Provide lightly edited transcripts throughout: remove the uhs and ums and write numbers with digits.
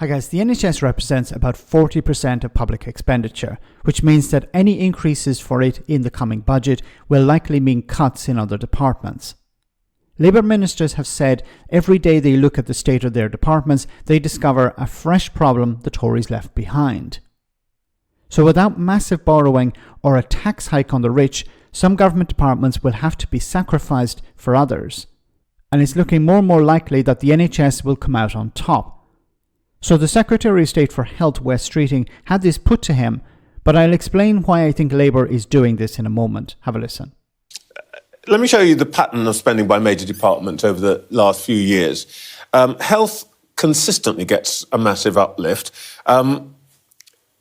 Hi guys, the NHS represents about 40% of public expenditure, which means that any increases for it in the coming budget will likely mean cuts in other departments. Labour ministers have said every day they look at the state of their departments, they discover a fresh problem the Tories left behind. So without massive borrowing or a tax hike on the rich, some government departments will have to be sacrificed for others. And it's looking more and more likely that the NHS will come out on top. So the Secretary of State for Health, Wes Streeting, had this put to him, but I'll explain why I think Labour is doing this in a moment. Have a listen. Let me show you the pattern of spending by major departments over the last few years. Health consistently gets a massive uplift.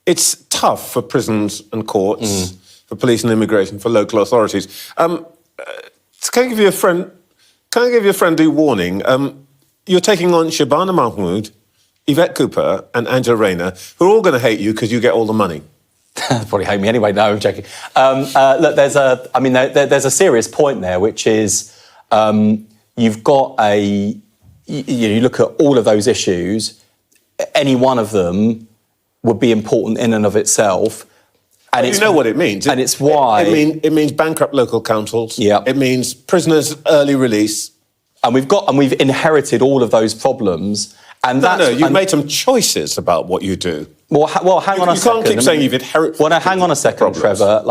It's tough for prisons and courts, for police and immigration, for local authorities. Can I give you a friendly warning? You're taking on Shabana Mahmood, Yvette Cooper and Angela Rayner, who are all going to hate you because you get all the money. Probably hate me anyway. No, I'm joking. Look, there's a serious point there, which is you've got you look at all of those issues, any one of them would be important in and of itself. And you know what it means. And it's why... It means bankrupt local councils. Yeah. It means prisoners' early release. And we've inherited all of those problems. And you've made some choices about what you do. Well, hang on a second. You can't keep saying you've inherited. Well, no, hang on a second, problems. Trevor.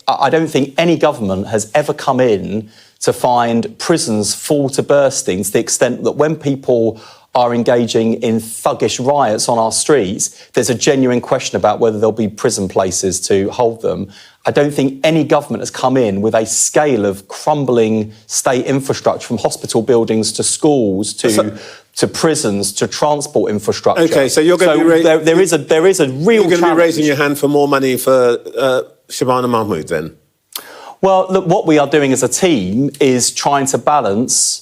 I don't think any government has ever come in to find prisons full to bursting to the extent that when people are engaging in thuggish riots on our streets, there's a genuine question about whether there'll be prison places to hold them. I don't think any government has come in with a scale of crumbling state infrastructure, from hospital buildings to schools to prisons to transport infrastructure. Okay, so you're going to be there is a real. You're going to be raising your hand for more money for Shabana Mahmood then? Well, look, what we are doing as a team is trying to balance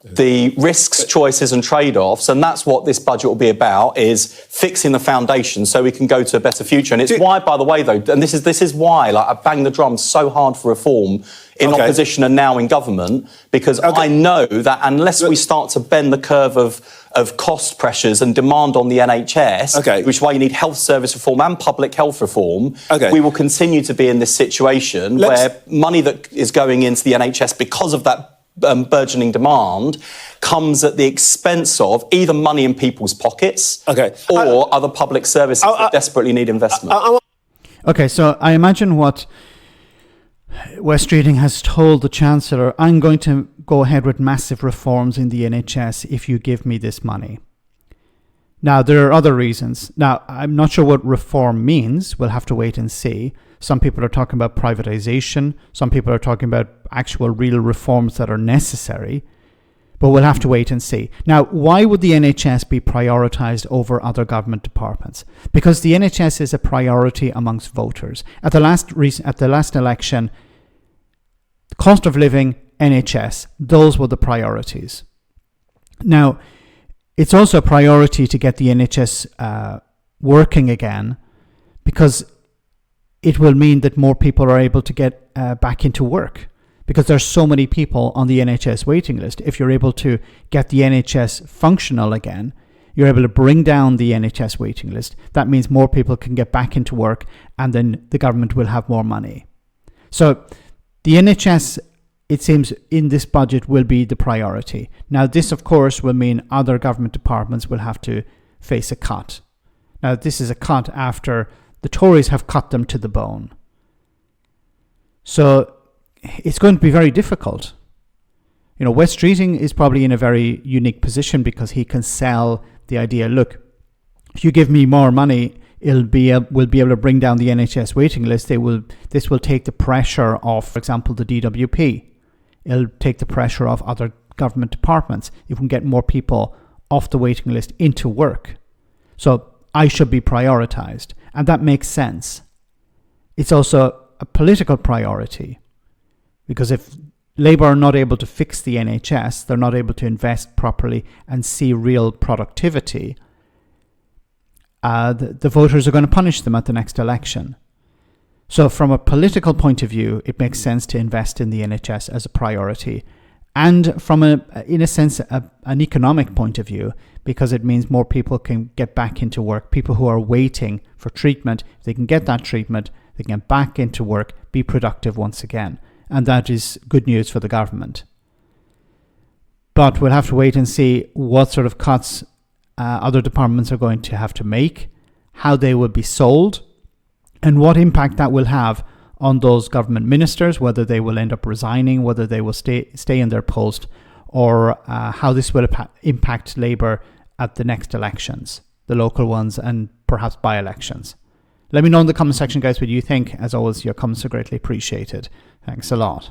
the risks, choices and trade-offs, and that's what this budget will be about, is fixing the foundation so we can go to a better future. And it's why, by the way, though, and this is why I bang the drum so hard for reform in opposition and now in government, because I know that unless we start to bend the curve of cost pressures and demand on the NHS, which is why you need health service reform and public health reform, we will continue to be in this situation where money that is going into the NHS because of that burgeoning demand comes at the expense of either money in people's pockets or other public services that desperately need investment. Okay, so I imagine what Wes Streeting has told the Chancellor: I'm going to go ahead with massive reforms in the NHS if you give me this money. Now, there are other reasons. Now, I'm not sure what reform means. We'll have to wait and see. Some people are talking about privatisation. Some people are talking about actual real reforms that are necessary. But we'll have to wait and see. Now, why would the NHS be prioritised over other government departments? Because the NHS is a priority amongst voters. At the last election, the cost of living, NHS, those were the priorities. Now, it's also a priority to get the NHS working again, because it will mean that more people are able to get back into work, because there's so many people on the NHS waiting list. If you're able to get the NHS functional again, you're able to bring down the NHS waiting list. That means more people can get back into work, and then the government will have more money. So the NHS, it seems, in this budget will be the priority. Now, this, of course, will mean other government departments will have to face a cut. Now, this is a cut after the Tories have cut them to the bone. So it's going to be very difficult. You know, Wes Streeting is probably in a very unique position because he can sell the idea, look, if you give me more money, we'll be able to bring down the NHS waiting list. This will take the pressure off, for example, the DWP. It'll take the pressure off other government departments. You can get more people off the waiting list into work. So I should be prioritised. And that makes sense. It's also a political priority, because if Labour are not able to fix the NHS, they're not able to invest properly and see real productivity, the voters are going to punish them at the next election. So from a political point of view, it makes sense to invest in the NHS as a priority and from in a sense, an economic point of view, because it means more people can get back into work. People who are waiting for treatment, if they can get that treatment, they can get back into work, be productive once again. And that is good news for the government. But we'll have to wait and see what sort of cuts other departments are going to have to make, how they will be sold, and what impact that will have on those government ministers, whether they will end up resigning, whether they will stay in their post, or how this will impact Labour at the next elections, the local ones and perhaps by-elections. Let me know in the comment section, guys, what you think. As always, your comments are greatly appreciated. Thanks a lot.